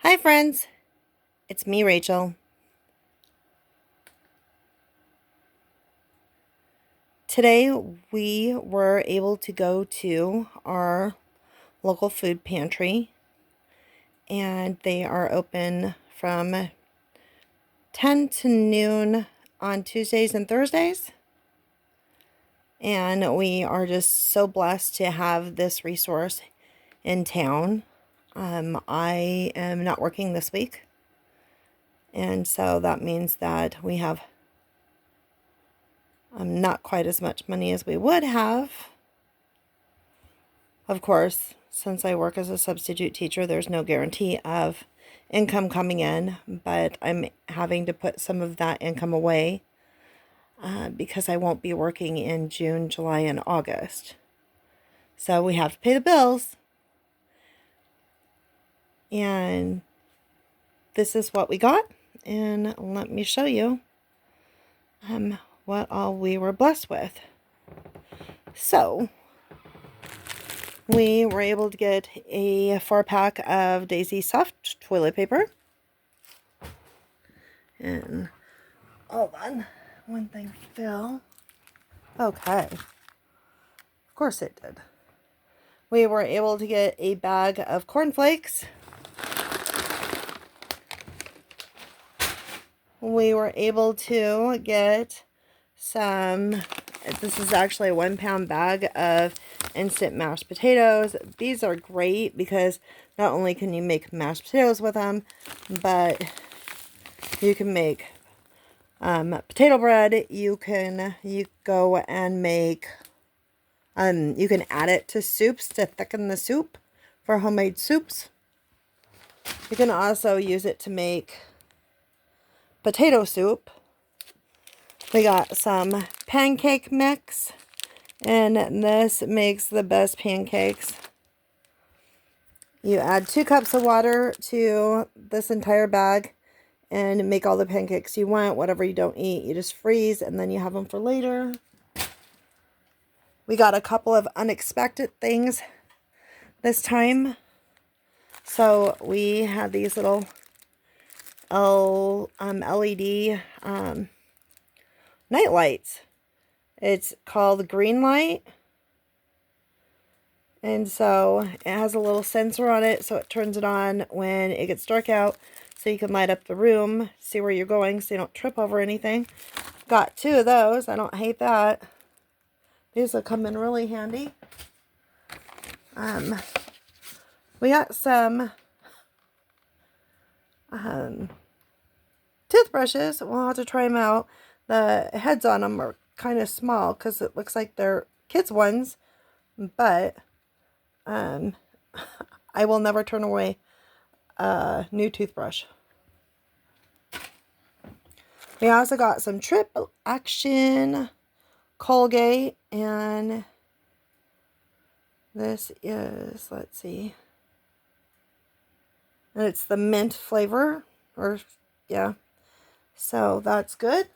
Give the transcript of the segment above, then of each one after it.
Hi friends, it's me, Rachel. Today we were able to go to our local food pantry, and they are open from 10 to noon on Tuesdays and Thursdays. And we are just so blessed to have this resource in town. I am not working this week, and so that means that we have not quite as much money as we would have. Of course, since I work as a substitute teacher, there's no guarantee of income coming in, but I'm having to put some of that income away because I won't be working in June, July, and August. So we have to pay the bills. And this is what we got. And let me show you what all we were blessed with. So we were able to get a 4-pack of Daisy Soft toilet paper. And hold on, one thing fell. Okay. Of course it did. We were able to get a bag of cornflakes. We were able to get some, this is actually a 1-pound bag of instant mashed potatoes. These are great because not only can you make mashed potatoes with them, but you can make potato bread. You go and make, you can add it to soups to thicken the soup for homemade soups. You can also use it to make potato soup. We got some pancake mix, and this makes the best pancakes. You add 2 cups of water to this entire bag and make all the pancakes you want. Whatever you don't eat, you just freeze, and then you have them for later. We got a couple of unexpected things this time. So we had these little LED night lights. It's called green light. And so it has a little sensor on it, so it turns it on when it gets dark out, so you can light up the room, see where you're going, so you don't trip over anything. Got 2 of those. I don't hate that. These will come in really handy. We got some toothbrushes. We'll have to try them out. The heads on them are kind of small because it looks like they're kids' ones, but I will never turn away a new toothbrush. We also got some Triple Action Colgate, and this is, let's see, and it's the mint flavor, or yeah, so that's good.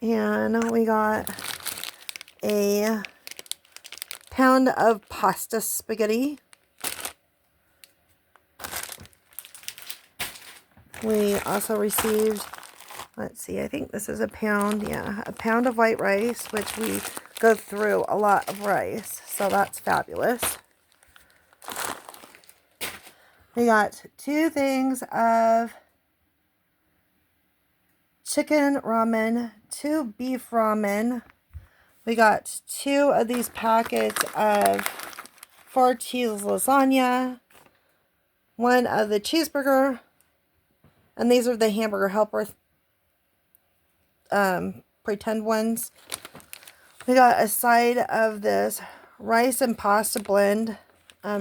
And we got a pound of pasta spaghetti. We also received, let's see, I think this is a pound, yeah, a pound of white rice, which we go through a lot of rice, so that's fabulous. We got 2 things of chicken ramen, 2 beef ramen. We got 2 of these packets of 4 cheese lasagna, 1 of the cheeseburger, and these are the hamburger helper pretend ones. We got a side of this rice and pasta blend,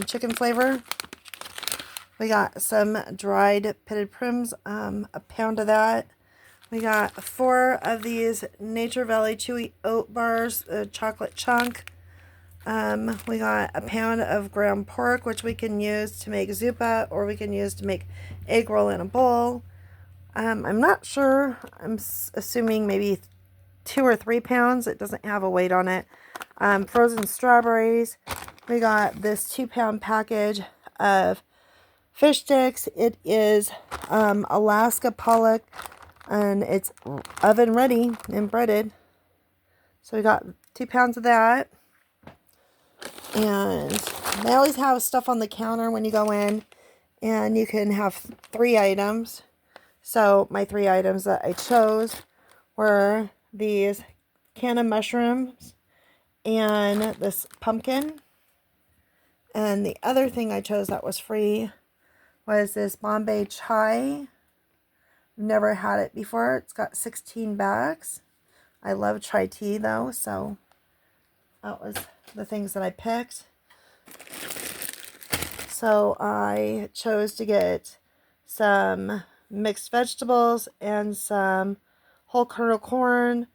chicken flavor. We got some dried pitted prims, a pound of that. We got 4 of these Nature Valley Chewy Oat Bars, a chocolate chunk. We got a pound of ground pork, which we can use to make zuppa, or we can use to make egg roll in a bowl. I'm not sure. I'm assuming maybe 2 or 3 pounds. It doesn't have a weight on it. Frozen strawberries. We got this 2-pound package of fish sticks. It is Alaska pollock, and it's oven ready and breaded. So we got 2 pounds of that. And they always have stuff on the counter when you go in, and you can have 3 items. So my 3 items that I chose were these can of mushrooms and this pumpkin. And the other thing I chose that was free was this Bombay chai. Never had it before. It's got 16 bags. I love chai tea though, so that was the things that I picked. So I chose to get some mixed vegetables and some whole kernel corn,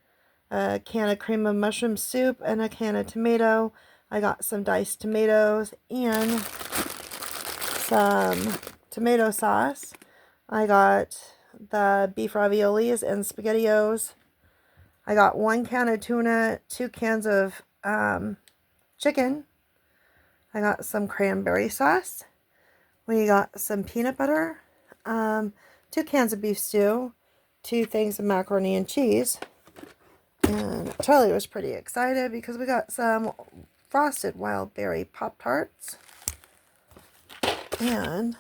a can of cream of mushroom soup, and a can of tomato. I got some diced tomatoes and some tomato sauce. I got the beef raviolis and SpaghettiOs. I got 1 can of tuna, 2 cans of chicken. I got some cranberry sauce. We got some peanut butter, 2 cans of beef stew, 2 things of macaroni and cheese. And Charlie was pretty excited because we got some frosted wild berry Pop-Tarts. And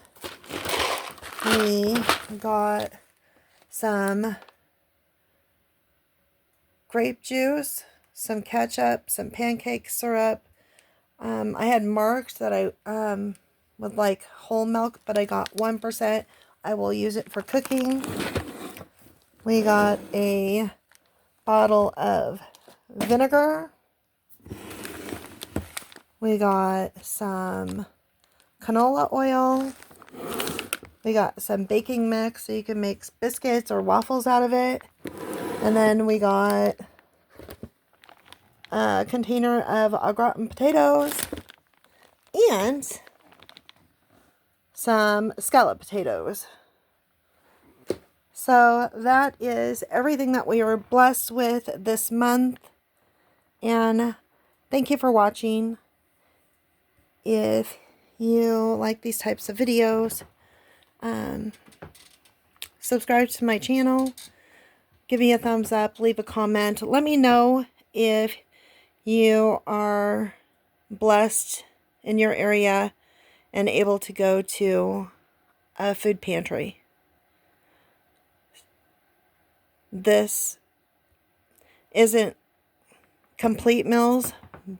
we got some grape juice, some ketchup, some pancake syrup. I had marked that I would like whole milk, but I got 1%. I will use it for cooking. We got a bottle of vinegar. We got some canola oil. We got some baking mix so you can make biscuits or waffles out of it. And then we got a container of au gratin potatoes and some scallop potatoes. So that is everything that we were blessed with this month. And thank you for watching. If you like these types of videos, subscribe to my channel. Give me a thumbs up. Leave a comment. Let me know if you are blessed in your area and able to go to a food pantry. This isn't complete meals,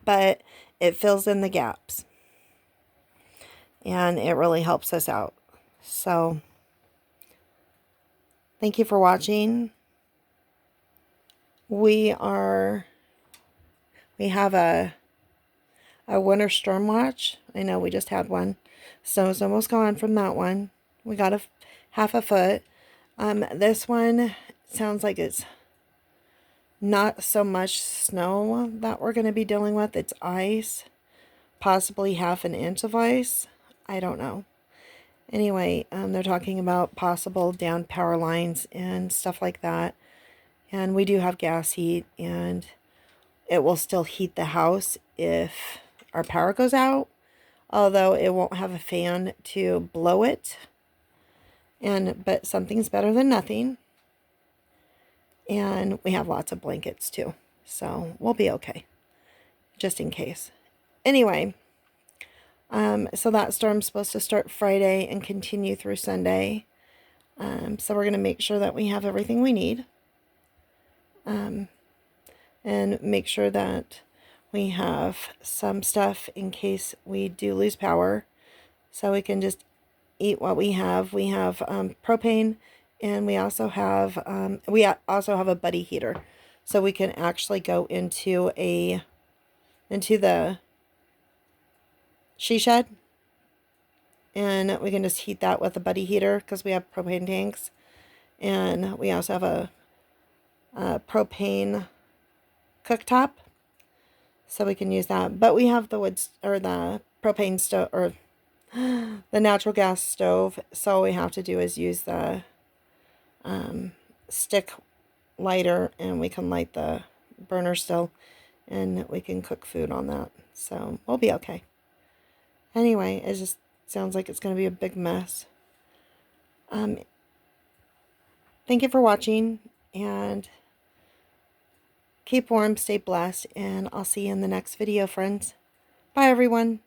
but it fills in the gaps. And it really helps us out. So, thank you for watching. We have a winter storm watch. I know we just had one. Snow's almost gone from that one. We got half a foot. This one sounds like it's not so much snow that we're going to be dealing with. It's ice. Possibly half an inch of ice. I don't know. Anyway, they're talking about possible down power lines and stuff like that. And we do have gas heat, and it will still heat the house if our power goes out, although it won't have a fan to blow it. But something's better than nothing. And we have lots of blankets too, so we'll be okay, just in case. Anyway, so that storm's supposed to start Friday and continue through Sunday. So we're going to make sure that we have everything we need. And make sure that we have some stuff in case we do lose power. So we can just eat what we have. We have propane, and we also have a buddy heater. So we can actually go into the she shed, and we can just heat that with a buddy heater because we have propane tanks. And we also have a propane cooktop, so we can use that. But we have the wood or the propane stove or the natural gas stove, so all we have to do is use the stick lighter, and we can light the burner still, and we can cook food on that. So we'll be okay. Anyway, it's just Sounds like it's going to be a big mess. Thank you for watching, and keep warm, stay blessed, and I'll see you in the next video, friends. Bye, everyone.